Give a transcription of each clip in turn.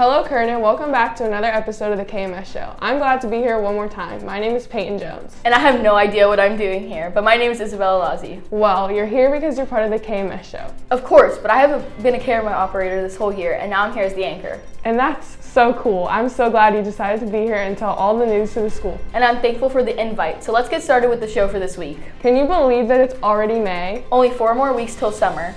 Hello, Kerner. Welcome back to another episode of the KMS Show. I'm glad to be here one more time. My name is Payton Jones. And I have no idea what I'm doing here, but my name is Isabella Lazzi. Well, you're here because you're part of the KMS Show. Of course, but I haven't been a camera operator this whole year, and now I'm here as the anchor. And that's so cool. I'm so glad you decided to be here and tell all the news to the school. And I'm thankful for the invite, so let's get started with the show for this week. Can you believe that it's already May? Only 4 more weeks till summer.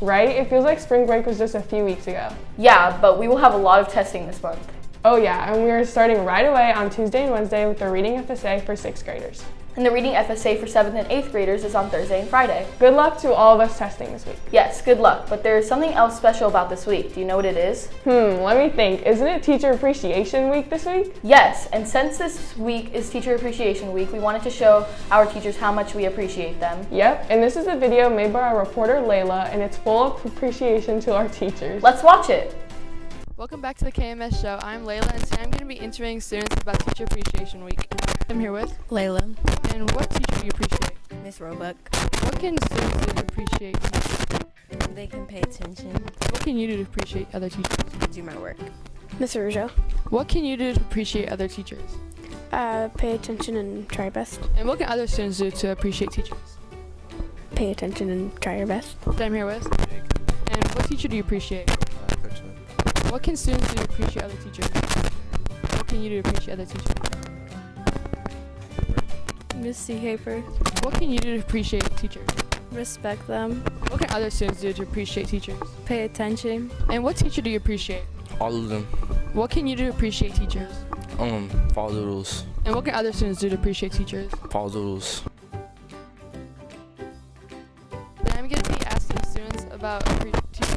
Right? It feels like spring break was just a few weeks ago. Yeah, but we will have a lot of testing this month. Oh yeah, and we are starting right away on Tuesday and Wednesday with the reading FSA for 6th graders. And the reading FSA for 7th and 8th graders is on Thursday and Friday. Good luck to all of us testing this week. Yes, good luck, but there is something else special about this week. Do you know what it is? Let me think. Isn't it Teacher Appreciation Week this week? Yes, and since this week is Teacher Appreciation Week, we wanted to show our teachers how much we appreciate them. Yep, and this is a video made by our reporter Layla, and it's full of appreciation to our teachers. Let's watch it. Welcome back to the KMS Show. I'm Layla, and today I'm going to be interviewing students about Teacher Appreciation Week. I'm here with Layla. And what teacher do you appreciate? Miss Roebuck. What can students do to appreciate teachers? They can pay attention. What can you do to appreciate other teachers? Do my work. Miss Rougeau. What can you do to appreciate other teachers? Pay attention and try your best. And what can other students do to appreciate teachers? Pay attention and try your best. Today I'm here with. And what teacher do you appreciate? What can students do to appreciate other teachers? What can you do to appreciate other teachers? Miss Seehafer. What can you do to appreciate teachers? Respect them. What can other students do to appreciate teachers? Pay attention. And what teacher do you appreciate? All of them. What can you do to appreciate teachers? Follow the rules. And what can other students do to appreciate teachers? Follow the rules. Then I'm going to be asking students about teachers.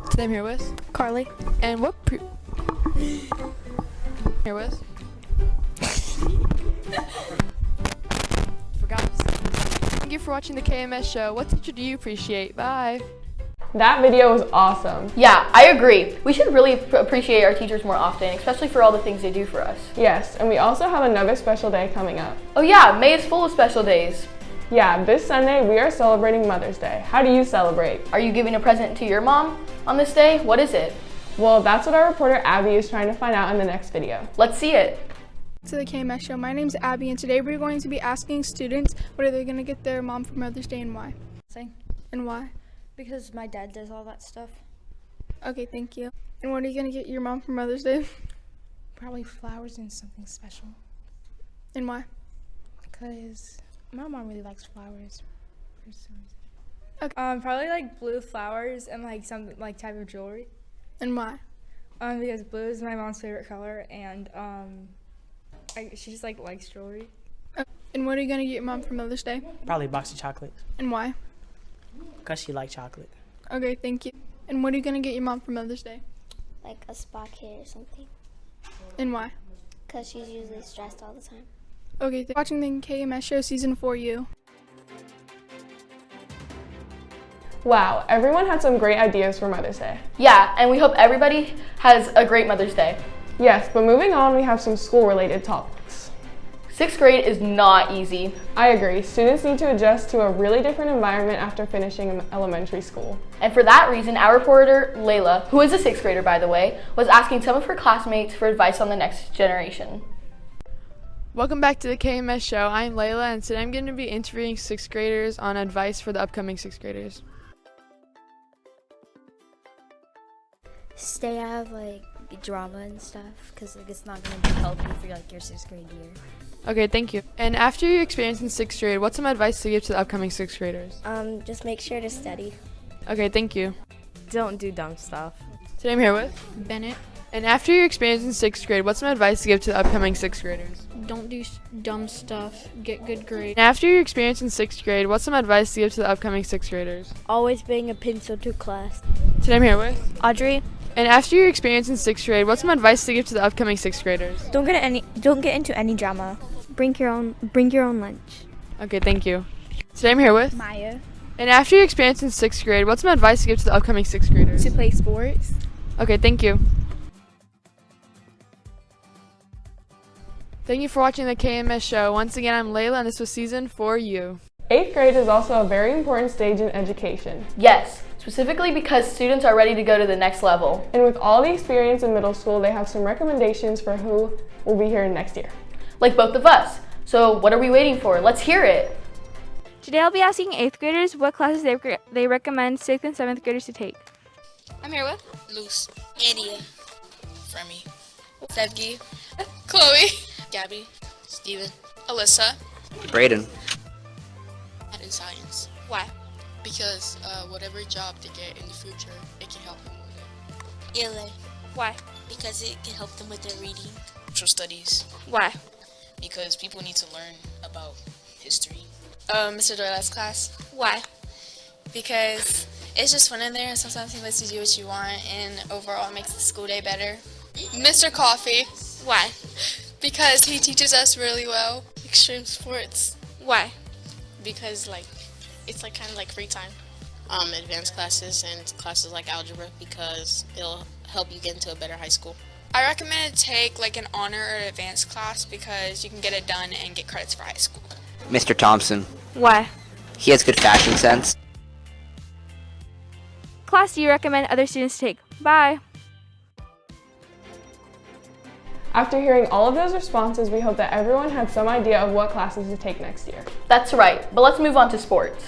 Today I'm here with. Carly. And what here with. Forgot to say this. Thank you for watching the KMS Show. What teacher do you appreciate? Bye. That video was awesome. Yeah, I agree. We should really appreciate our teachers more often, especially for all the things they do for us. Yes, and we also have another special day coming up. Oh yeah, May is full of special days. Yeah, this Sunday we are celebrating Mother's Day. How do you celebrate? Are you giving a present to your mom on this day? What is it? Well, that's what our reporter Abby is trying to find out in the next video. Let's see it. To the KMS Show. My name's Abby, and today we're going to be asking students what are they going to get their mom for Mother's Day and why. And why? Because my dad does all that stuff. Okay, thank you. And what are you going to get your mom for Mother's Day? Probably flowers and something special. And why? Because my mom really likes flowers for some reason. Okay. Probably like blue flowers and like some like type of jewelry. And why? Because blue is my mom's favorite color, and she just like likes jewelry. Okay. And what are you going to get your mom for Mother's Day? Probably a box of chocolates. And why? Because she likes chocolate. Okay, thank you. And what are you going to get your mom for Mother's Day? Like a spa kit or something. And why? Because she's usually stressed all the time. Okay, watching the KMS Show Season 4U. Wow, everyone had some great ideas for Mother's Day. Yeah, and we hope everybody has a great Mother's Day. Yes, but moving on, we have some school-related topics. 6th grade is not easy. I agree. Students need to adjust to a really different environment after finishing elementary school. And for that reason, our reporter, Layla, who is a 6th grader by the way, was asking some of her classmates for advice on the next generation. Welcome back to the KMS Show. I'm Layla, and today I'm going to be interviewing 6th graders on advice for the upcoming 6th graders. Stay out of like drama and stuff, because like it's not going to be healthy for like your 6th grade year. Okay, thank you. And after your experience in 6th grade, what's some advice to give to the upcoming 6th graders? Just make sure to study. Okay, thank you. Don't do dumb stuff. Today I'm here with Bennett, And after your experience in 6th grade, what's some advice to give to the upcoming 6th graders? don't do dumb stuff, get good grades. And after your experience in 6th grade, what's some advice to give to the upcoming 6th graders? Always bring a pencil to class. Today I'm here with Audrey. And after your experience in 6th grade, what's some advice to give to the upcoming 6th graders? Don't get into any drama. Bring your own lunch. Okay, thank you. Today I'm here with Maya. And after your experience in 6th grade, what's some advice to give to the upcoming 6th graders? To play sports. Okay, thank you. Thank you for watching the KMS Show. Once again, I'm Layla, and this was Season 4U. 8th grade is also a very important stage in education. Yes, specifically because students are ready to go to the next level. And with all the experience in middle school, they have some recommendations for who will be here next year. Like both of us. So what are we waiting for? Let's hear it. Today I'll be asking 8th graders what classes they recommend 6th and 7th graders to take. I'm here with Luce, Andia, Fermi, Sevgi, Chloe, Gabby, Steven, Alyssa, Brayden. and in science. Why? Because whatever job they get in the future, it can help them with it. ELA. Why? Because it can help them with their reading. Social studies. Why? Because people need to learn about history. Mr. Doyle's class. Why? Because it's just fun in there, and sometimes he lets you do what you want, and overall it makes the school day better. Mr. Coffee. Why? Because he teaches us really well. Extreme sports. Why? Because it's kind of like free time. Advanced classes and classes like algebra, because it'll help you get into a better high school. I recommend to take an honor or advanced class because you can get it done and get credits for high school. Mr. Thompson. Why? He has good fashion sense. Class do you recommend other students take? Bye. After hearing all of those responses, we hope that everyone had some idea of what classes to take next year. That's right, but let's move on to sports.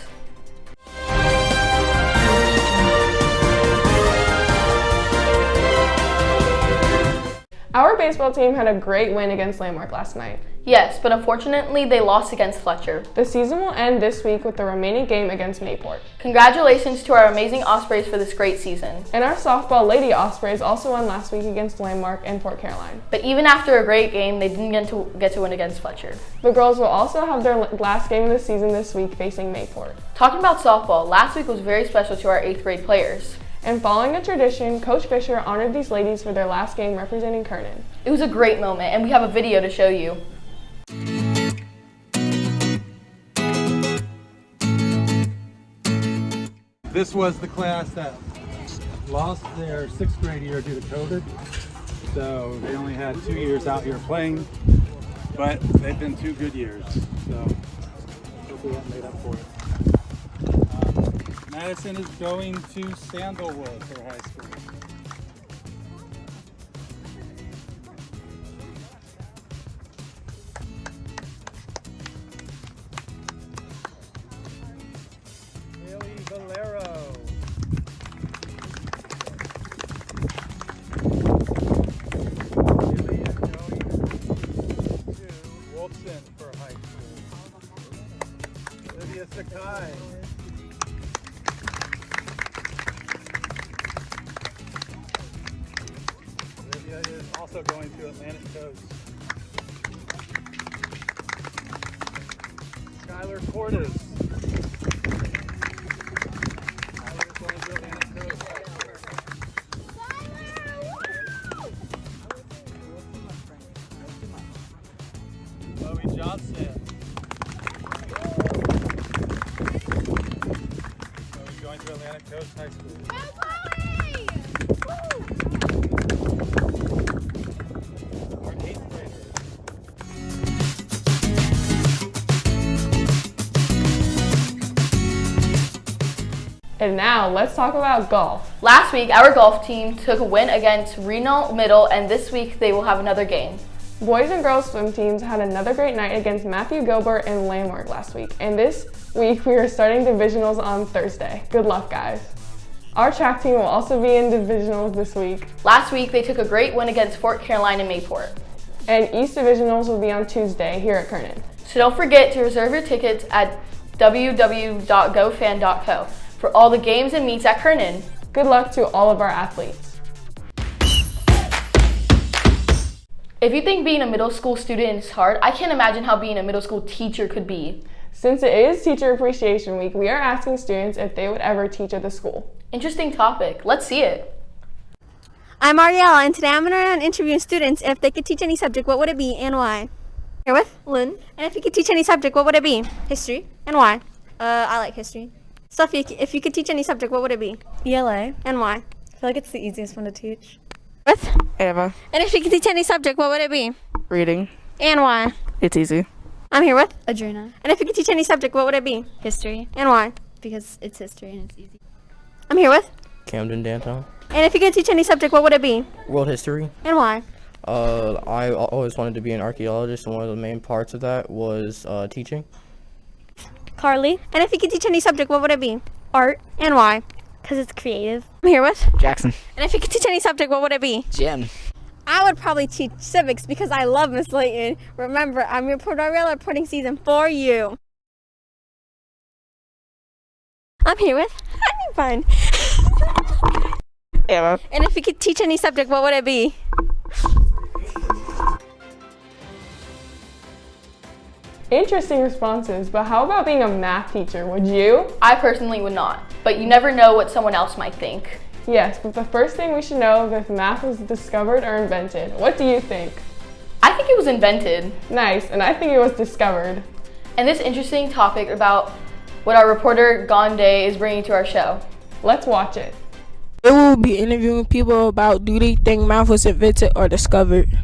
Our baseball team had a great win against Landmark last night. Yes, but unfortunately they lost against Fletcher. The season will end this week with the remaining game against Mayport. Congratulations to our amazing Ospreys for this great season. And our softball Lady Ospreys also won last week against Landmark and Port Caroline. But even after a great game, they didn't get to win against Fletcher. The girls will also have their last game of the season this week facing Mayport. Talking about softball, last week was very special to our 8th grade players. And following a tradition, Coach Fisher honored these ladies for their last game representing Kernan. It was a great moment, and we have a video to show you. This was the class that lost their 6th grade year due to COVID. So they only had 2 years out here playing, but they've been 2 good years. So hopefully that made up for it. Madison is going to Sandalwood for high school. Haley Valero. Haley is going to Wolfson for high school. Olivia Sakai. Olivia is also going to Atlantic Coast. Skylar Cordes. Skylar is going to Atlantic Coast. Chloe Johnson. Chloe going to Atlantic Coast High School. And now, let's talk about golf. Last week, our golf team took a win against Reno Middle, and this week they will have another game. Boys and girls swim teams had another great night against Matthew Gilbert and Landmark last week. And this week, we are starting divisionals on Thursday. Good luck, guys. Our track team will also be in divisionals this week. Last week, they took a great win against Fort Caroline and Mayport. And East divisionals will be on Tuesday here at Kernan. So don't forget to reserve your tickets at www.gofan.co for all the games and meets at Kernan. Good luck to all of our athletes. If you think being a middle school student is hard, I can't imagine how being a middle school teacher could be. Since it is Teacher Appreciation Week, we are asking students if they would ever teach at the school. Interesting topic. Let's see it. I'm Ariella, and today I'm going to interview students if they could teach any subject, what would it be and why? Here with Lynn. And if you could teach any subject, what would it be? History. And why? I like history. Sophie, if you could teach any subject, what would it be? ELA. And why? I feel like it's the easiest one to teach. With Ava. And if you could teach any subject, what would it be? Reading. And why? It's easy. I'm here with Adrena. And if you could teach any subject, what would it be? History. And why? Because it's history and it's easy. I'm here with. Camden Danton. And if you could teach any subject, what would it be? World history. And why? I always wanted to be an archaeologist, and one of the main parts of that was teaching. Carly. And if you could teach any subject, what would it be? Art. And why? Because it's creative. I'm here with. Jackson. And if you could teach any subject, what would it be? Jim. I would probably teach civics because I love Miss Layton. Remember, I'm your reporting season for you. I'm here with Honey Bun. Emma. And if you could teach any subject, what would it be? Interesting responses, but how about being a math teacher? Would you? I personally would not, but you never know what someone else might think. Yes, but the first thing we should know is if math was discovered or invented. What do you think? I think it was invented. Nice, and I think it was discovered. And this interesting topic about what our reporter Gande is bringing to our show. Let's watch it. It will be interviewing people about do they think math was invented or discovered.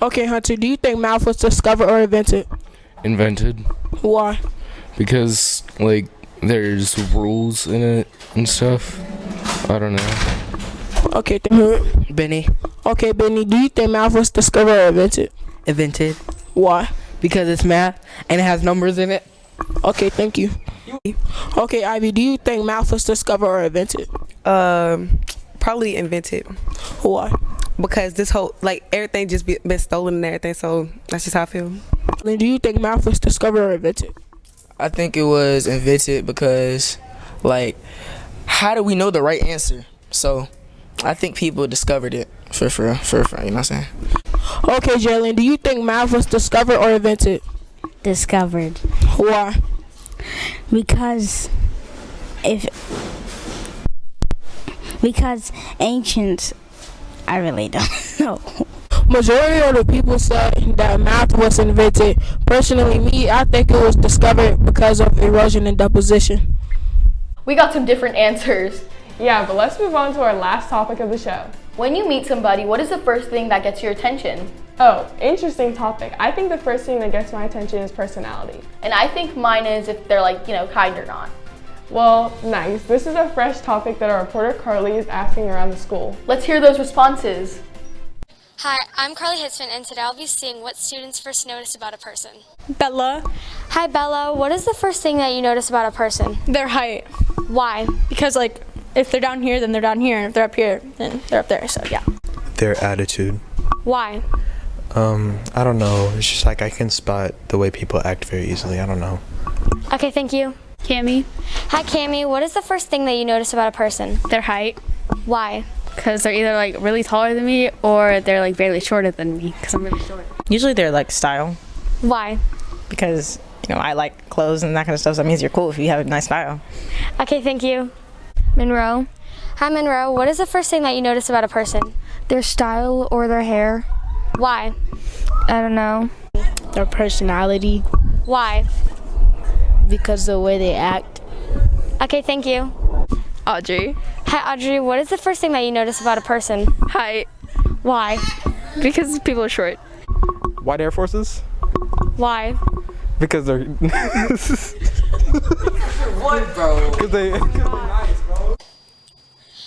Okay, Hunter, do you think math was discovered or invented? Invented. Why? Because, like, there's rules in it and stuff. I don't know. Okay, Benny. Okay, Benny, do you think math was discovered or invented? Invented. Why? Because it's math and it has numbers in it. Okay, thank you. Okay, Ivy, do you think math was discovered or invented? Probably invented. Why? Because this whole, like, everything just been stolen and everything, so that's just how I feel. And do you think math was discovered or invented? I think it was invented because, like, how do we know the right answer? So, I think people discovered it for you know what I'm saying? Okay, Jalen, do you think math was discovered or invented? Discovered. Why? Because ancients, I really don't know. Majority of the people said that math was invented. Personally, me, I think it was discovered because of erosion and deposition. We got some different answers. Yeah, but let's move on to our last topic of the show. When you meet somebody, what is the first thing that gets your attention? Oh, interesting topic. I think the first thing that gets my attention is personality. And I think mine is if they're, like, kind or not. Well, nice. This is a fresh topic that our reporter Carly is asking around the school. Let's hear those responses. Hi, I'm Carly Hitzman, and today I'll be seeing what students first notice about a person. Bella. Hi, Bella. What is the first thing that you notice about a person? Their height. Why? Because, like, if they're down here, then they're down here, and if they're up here, then they're up there, so yeah. Their attitude. Why? I don't know. It's just like I can spot the way people act very easily. I don't know. Okay, thank you. Cammy. Hi, Cammy. What is the first thing that you notice about a person? Their height. Why? Because they're either, like, really taller than me or they're, like, barely shorter than me because I'm really short. Usually they're, like, style. Why? Because, I like clothes and that kind of stuff, so that means you're cool if you have a nice style. Okay, thank you. Monroe. Hi, Monroe. What is the first thing that you notice about a person? Their style or their hair. Why? I don't know. Their personality. Why? Because the way they act. Okay, thank you. Audrey. Hi, Audrey. What is the first thing that you notice about a person? Height. Why? Because people are short. White Air Forces? Why? Because they're... What, bro? Because they...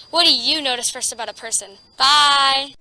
What do you notice first about a person? Bye!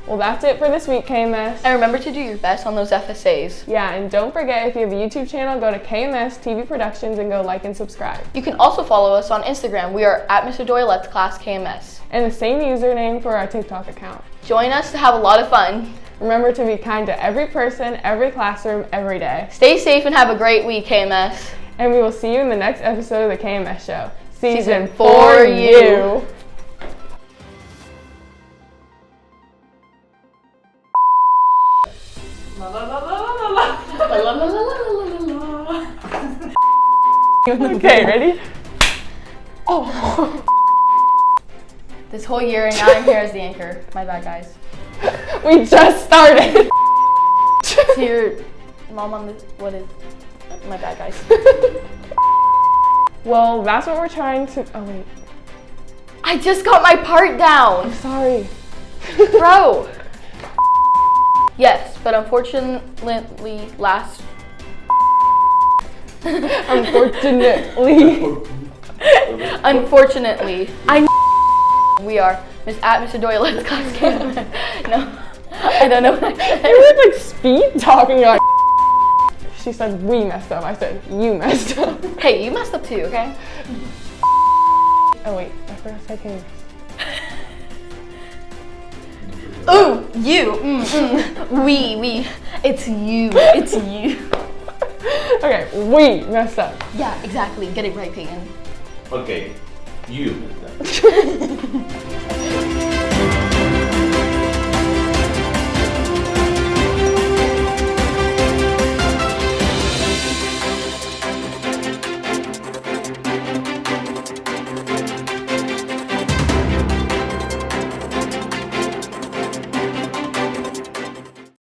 Well, that's it for this week, KMS. And remember to do your best on those FSAs. Yeah, and don't forget, if you have a YouTube channel, go to KMS TV Productions and go like and subscribe. You can also follow us on Instagram. We are at Mr. Doylette's Class KMS. And the same username for our TikTok account. Join us to have a lot of fun. Remember to be kind to every person, every classroom, every day. Stay safe and have a great week, KMS. And we will see you in the next episode of the KMS Show. Season 4 you. Okay, ready? Oh. This whole year, and now I'm here as the anchor. My bad, guys. We just started. So your mom on the, what is, my bad, guys. Well, that's what we're trying to, oh wait. I just got my part down. I'm sorry. Bro. Yes, but unfortunately Unfortunately. We are Mr. Doyle, let's class KMS. No, I don't know what I said. You were like speed talking on. She said we messed up. I said you messed up. Hey, you messed up too, okay? Oh wait, I forgot to say KMS. Ooh, you. We. It's you. It's you. Okay, we messed up. Yeah, exactly. Get it right, Payton. Okay, you messed up.